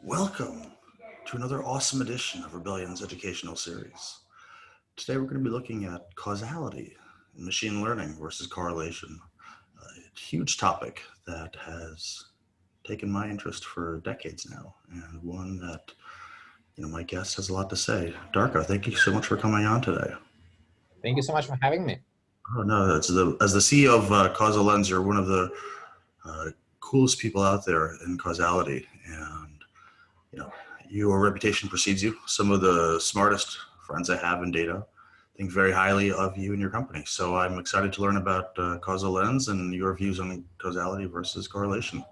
Welcome to another awesome edition of Rebellion's educational series. Today we're going to be looking at causality in machine learning versus correlation. A huge topic that has taken my interest for decades now, and one that my guest has a lot to say. Darko, thank you so much for coming on today. Thank you so much for having me. Oh no, as the CEO of causaLens, you're one of the coolest people out there in causality, and your reputation precedes you. Some of the smartest friends I have in data think very highly of you and your company. So I'm excited to learn about causaLens and your views on causality versus correlation.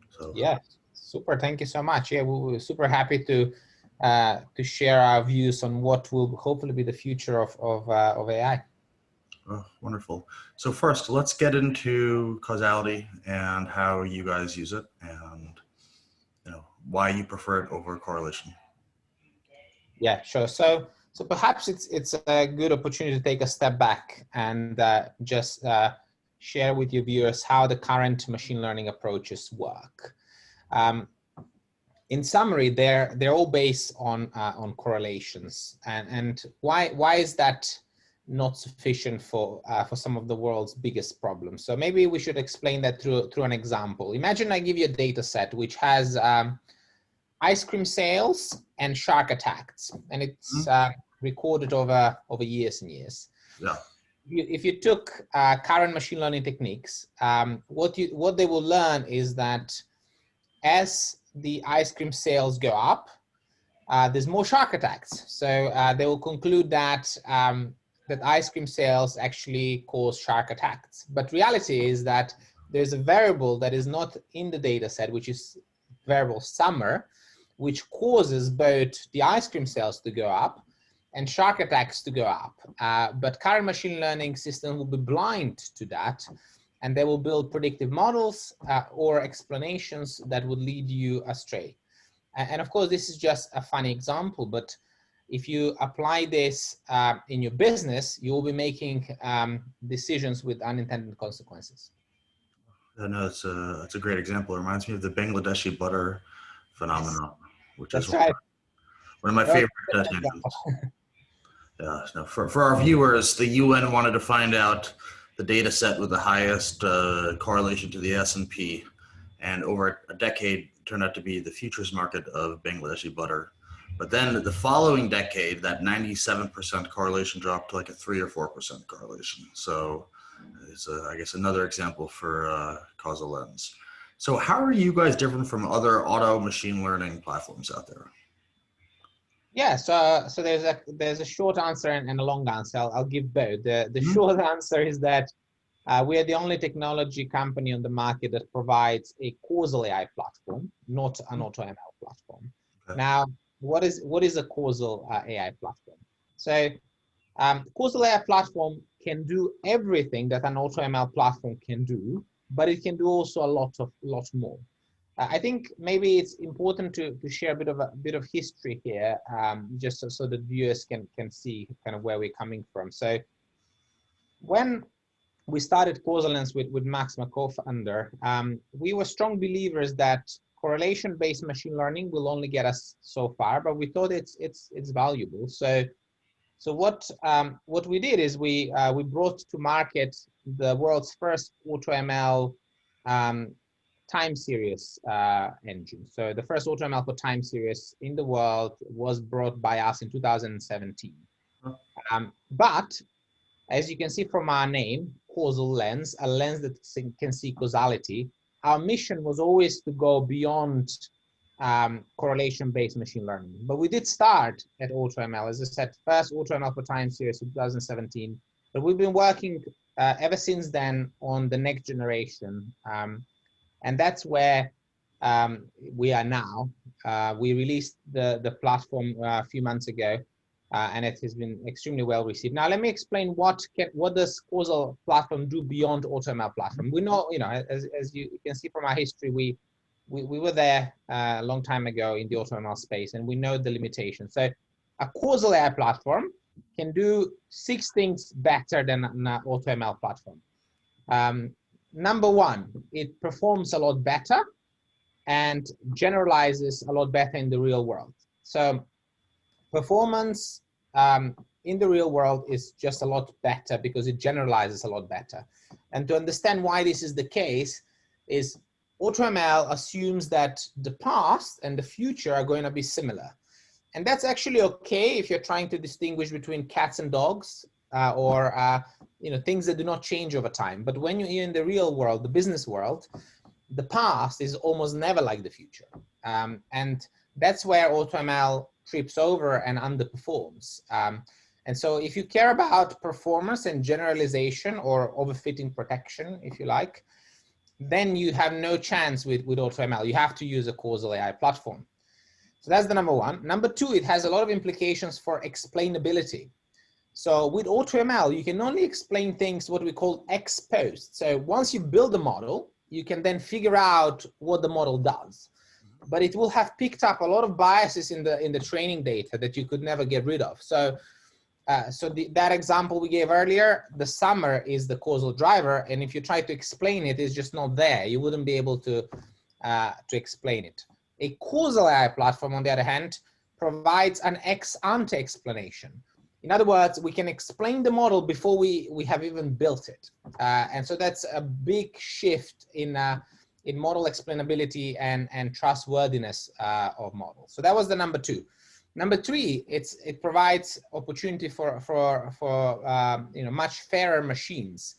So yeah, super. Thank you so much. Yeah, we're super happy to share our views on what will hopefully be the future of AI. Oh, wonderful. So first, let's get into causality and how you guys use it, and why you prefer it over correlation. Yeah, sure. So perhaps it's a good opportunity to take a step back and just share with your viewers how the current machine learning approaches work. In summary, they're all based on correlations, and why is that not sufficient for some of the world's biggest problems? So maybe we should explain that through an example. Imagine I give you a data set which has ice cream sales and shark attacks, and it's recorded over years and years. Yeah. If you took current machine learning techniques, what they will learn is that as the ice cream sales go up, there's more shark attacks. So they will conclude that that ice cream sales actually cause shark attacks. But reality is that there's a variable that is not in the data set, which is variable summer, which causes both the ice cream sales to go up and shark attacks to go up. But current machine learning system will be blind to that, and they will build predictive models or explanations that would lead you astray. And of course, this is just a funny example, but if you apply this in your business, you will be making decisions with unintended consequences. No, it's a great example. It reminds me of the Bangladeshi butter phenomenon, which That's is right. one of my favorite tangents. Yeah, no, for our viewers, the UN wanted to find out the data set with the highest correlation to the S&P, and over a decade turned out to be the futures market of Bangladeshi butter. But then the following decade, that 97% correlation dropped to like a 3 or 4% correlation. So it's, I guess, another example for causaLens. So how are you guys different from other auto machine learning platforms out there? Yeah, so there's a short answer and a long answer. I'll give both. The short answer is that we are the only technology company on the market that provides a causal AI platform, not an AutoML platform. Okay. Now, what is a causal AI platform? So causal AI platform can do everything that an AutoML platform can do, but it can do also a lot more. I think maybe it's important to share a bit of history here, just so that viewers can see kind of where we're coming from. So when we started causaLens with Max, my co-founder, we were strong believers that correlation-based machine learning will only get us so far, but we thought it's valuable. So what we did is we brought to market the world's first AutoML time series engine. So the first AutoML for time series in the world was brought by us in 2017. But as you can see from our name, causaLens, a lens that can see causality, our mission was always to go beyond correlation-based machine learning. But we did start at AutoML, as I said, first AutoML for time series in 2017. But we've been working ever since then on the next generation. And that's where we are now. We released the platform a few months ago, and it has been extremely well received. Now, let me explain what does causal platform do beyond AutoML platform. We know, as you can see from our history, we were there a long time ago in the AutoML space, and we know the limitations. So a causal AI platform can do 6 things better than an AutoML platform. Number one, it performs a lot better and generalizes a lot better in the real world. So performance in the real world is just a lot better because it generalizes a lot better. And to understand why this is the case is AutoML assumes that the past and the future are going to be similar. And that's actually okay if you're trying to distinguish between cats and dogs or things that do not change over time. But when you're in the real world, the business world, the past is almost never like the future. And that's where AutoML trips over and underperforms. And so if you care about performance and generalization or overfitting protection, if you like, then you have no chance with AutoML. You have to use a causal AI platform. So that's the number one. Number two, it has a lot of implications for explainability. So with AutoML, you can only explain things what we call ex post. So once you build a model, you can then figure out what the model does. But it will have picked up a lot of biases in the training data that you could never get rid of. So that example we gave earlier, the summer is the causal driver, and if you try to explain it, it's just not there. You wouldn't be able to explain it. A causal AI platform, on the other hand, provides an ex ante explanation. In other words, we can explain the model before we have even built it, and so that's a big shift in model explainability and trustworthiness of models. So that was the number two. Number three, it provides opportunity for much fairer machines.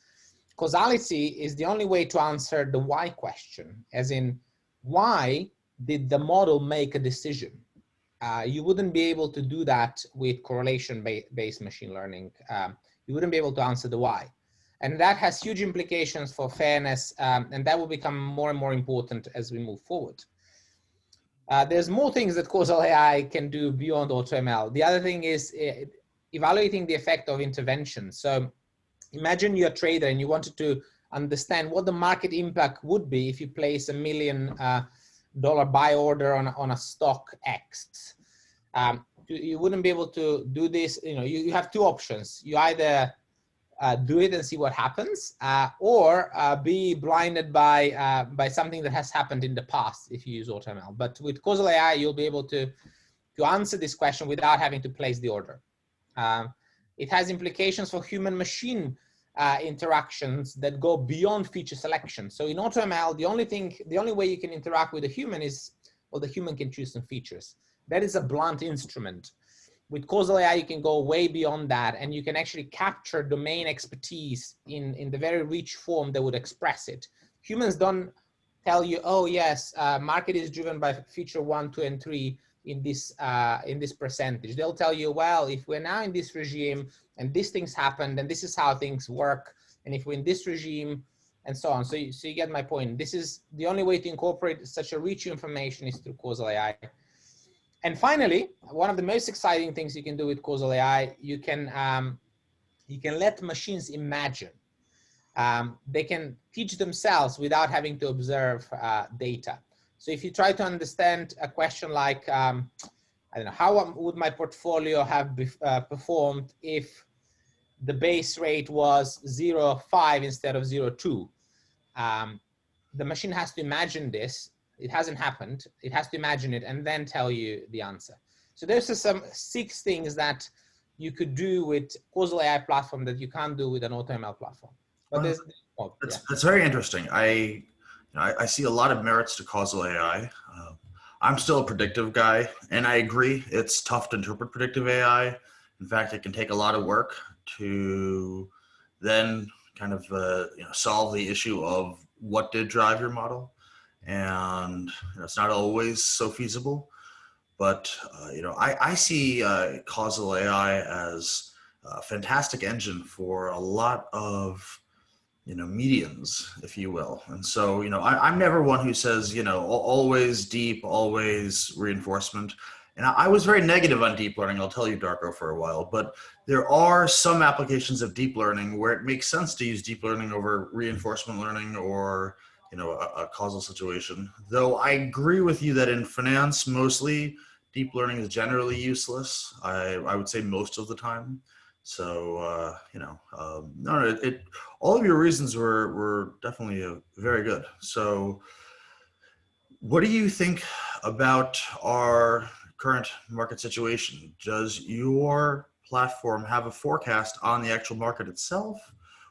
Causality is the only way to answer the why question, as in why did the model make a decision? You wouldn't be able to do that with correlation-based machine learning. You wouldn't be able to answer the why. And that has huge implications for fairness, and that will become more and more important as we move forward. There's more things that causal AI can do beyond AutoML. The other thing is evaluating the effect of intervention. So imagine you're a trader and you wanted to understand what the market impact would be if you place $1 million buy order on a stock X. You wouldn't be able to do this. You have two options. You either do it and see what happens, or be blinded by something that has happened in the past if you use AutoML. But with causal AI, you'll be able to answer this question without having to place the order. It has implications for human-machine interactions that go beyond feature selection. So in AutoML, the only way you can interact with a human is, well, the human can choose some features. That is a blunt instrument. With causal AI, you can go way beyond that, and you can actually capture domain expertise in the very rich form that would express it. Humans don't tell you, oh yes, market is driven by feature 1, 2, and 3 in this percentage. They'll tell you, well, if we're now in this regime and these things happen, then this is how things work. And if we're in this regime, and so on. So you get my point. This is the only way to incorporate such a rich information is through causal AI. And finally, one of the most exciting things you can do with causal AI, you can let machines imagine. They can teach themselves without having to observe data. So if you try to understand a question like, I don't know, how would my portfolio have performed if the base rate was 0.5 instead of 0.2? The machine has to imagine this. It hasn't happened. It has to imagine it and then tell you the answer. So there's some 6 things that you could do with causal AI platform that you can't do with an AutoML platform. But there's more. That's very interesting. I see a lot of merits to causal AI. I'm still a predictive guy, and I agree it's tough to interpret predictive AI. In fact, it can take a lot of work to then kind of solve the issue of what did drive your model. And it's not always so feasible, but I see causal AI as a fantastic engine for a lot of medians, if you will. And so I'm never one who says always deep, always reinforcement. And I was very negative on deep learning, I'll tell you, Darko, for a while, but there are some applications of deep learning where it makes sense to use deep learning over reinforcement learning or a causal situation. Though I agree with you that in finance, mostly deep learning is generally useless. I would say most of the time. So, all of your reasons were definitely very good. So What do you think about our current market situation? Does your platform have a forecast on the actual market itself,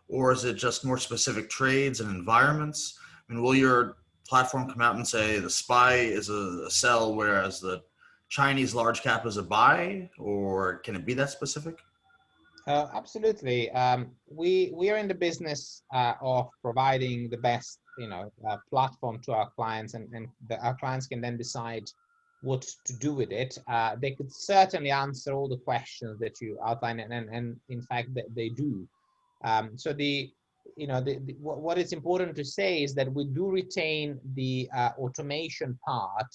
or is it just more specific trades and environments? I mean, will your platform come out and say the SPY is a sell, whereas the Chinese large cap is a buy, or can it be that specific? Absolutely. We are in the business of providing the best, platform to our clients, and our clients can then decide what to do with it. They could certainly answer all the questions that you outline, and in fact, they do. So what is important to say is that we do retain the automation part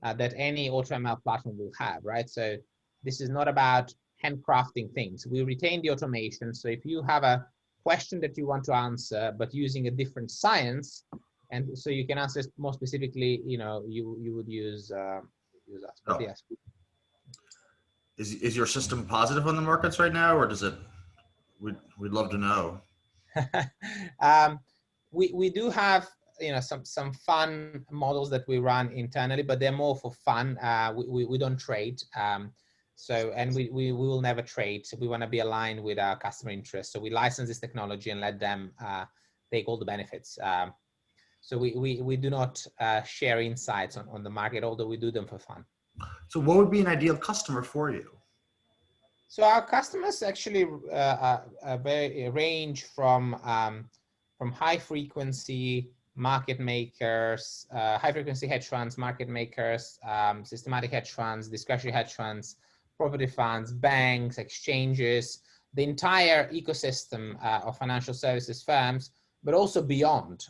that any AutoML platform will have, right? So this is not about handcrafting things. We retain the automation. So if you have a question that you want to answer, but using a different science, and so you can answer more specifically, you would use us. But Oh. yes. Is your system positive on the markets right now, or does it? We'd love to know. We do have some fun models that we run internally, but they're more for fun. We don't trade. And we will never trade. So we want to be aligned with our customer interests. So we license this technology and let them take all the benefits. So we do not share insights on the market, although we do them for fun. So what would be an ideal customer for you? So our customers actually range from high frequency market makers, high frequency hedge funds, market makers, systematic hedge funds, discretionary hedge funds, property funds, banks, exchanges, the entire ecosystem of financial services firms, but also beyond.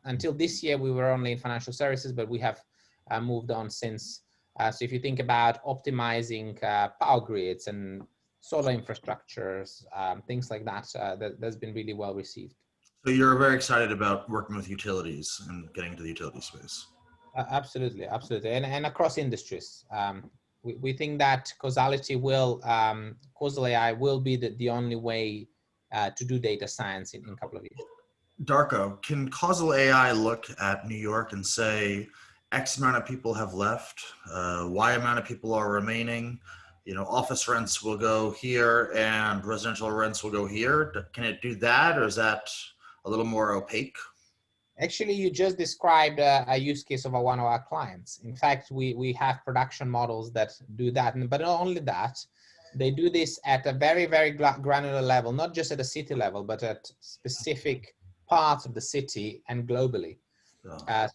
Until this year, we were only in financial services, but we have moved on since. So if you think about optimizing power grids and solar infrastructures, things like that, that's been really well received. So you're very excited about working with utilities and getting into the utility space. Absolutely, absolutely, and across industries. We think that causality causal AI will be the only way to do data science in a couple of years. Darko, can causal AI look at New York and say X amount of people have left, Y amount of people are remaining, office rents will go here and residential rents will go here? Can it do that, or is that a little more opaque? Actually, you just described a use case of one of our clients. In fact, we have production models that do that, but not only that, they do this at a very, very granular level, not just at a city level, but at specific parts of the city and globally.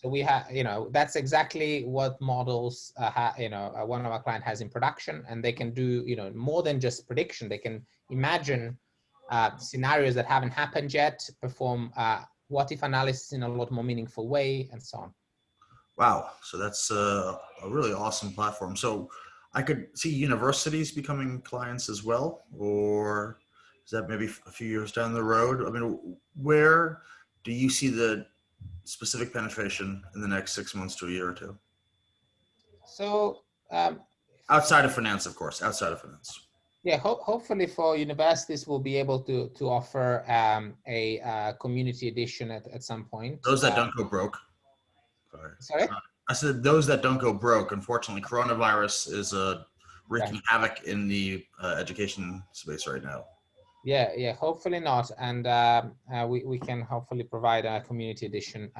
So we have, that's exactly what models, one of our clients has in production, and they can do, more than just prediction. They can imagine scenarios that haven't happened yet, perform what if analysis in a lot more meaningful way, and so on. Wow, so that's a really awesome platform. So I could see universities becoming clients as well, or is that maybe a few years down the road? I mean, where do you see the specific penetration in the next 6 months to a year or two? So outside of finance, of course, outside of finance. Yeah, hopefully for universities, we'll be able to offer a community edition at some point. Those that don't go broke. Sorry? I said those that don't go broke. Unfortunately, coronavirus is wreaking havoc in the education space right now. Yeah, hopefully not. And we can hopefully provide a community edition.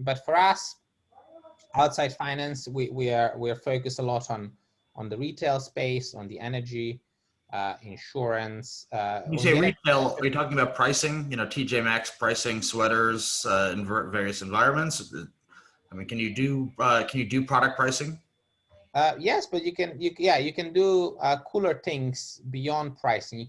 But for us, outside finance, we're focused a lot on the retail space, on the energy, insurance. You say retail, are you talking about pricing? TJ Maxx pricing sweaters in various environments? I mean, can you do product pricing? Yes, but you can do cooler things beyond pricing.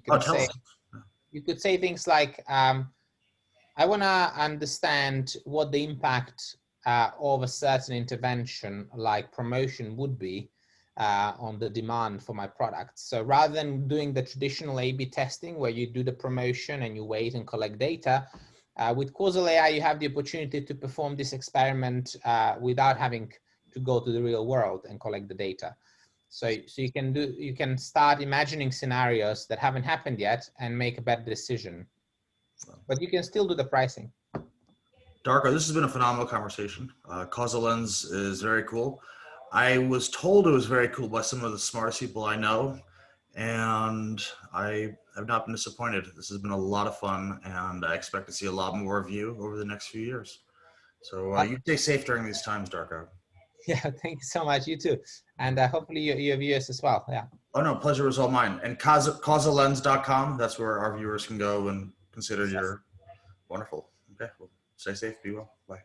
You could say things like, I want to understand what the impact of a certain intervention like promotion would be on the demand for my product. So rather than doing the traditional A/B testing where you do the promotion and you wait and collect data, with Causal AI, you have the opportunity to perform this experiment without having to go to the real world and collect the data. So you can start imagining scenarios that haven't happened yet and make a better decision. But you can still do the pricing. Darko, this has been a phenomenal conversation. causaLens is very cool. I was told it was very cool by some of the smartest people I know, and I have not been disappointed. This has been a lot of fun, and I expect to see a lot more of you over the next few years. So you stay safe during these times, Darko. Yeah, thank you so much. You too. And hopefully your viewers as well. Yeah. Oh, no, pleasure was all mine. And causaLens.com, that's where our viewers can go and consider your wonderful. Okay, well, stay safe, be well. Bye.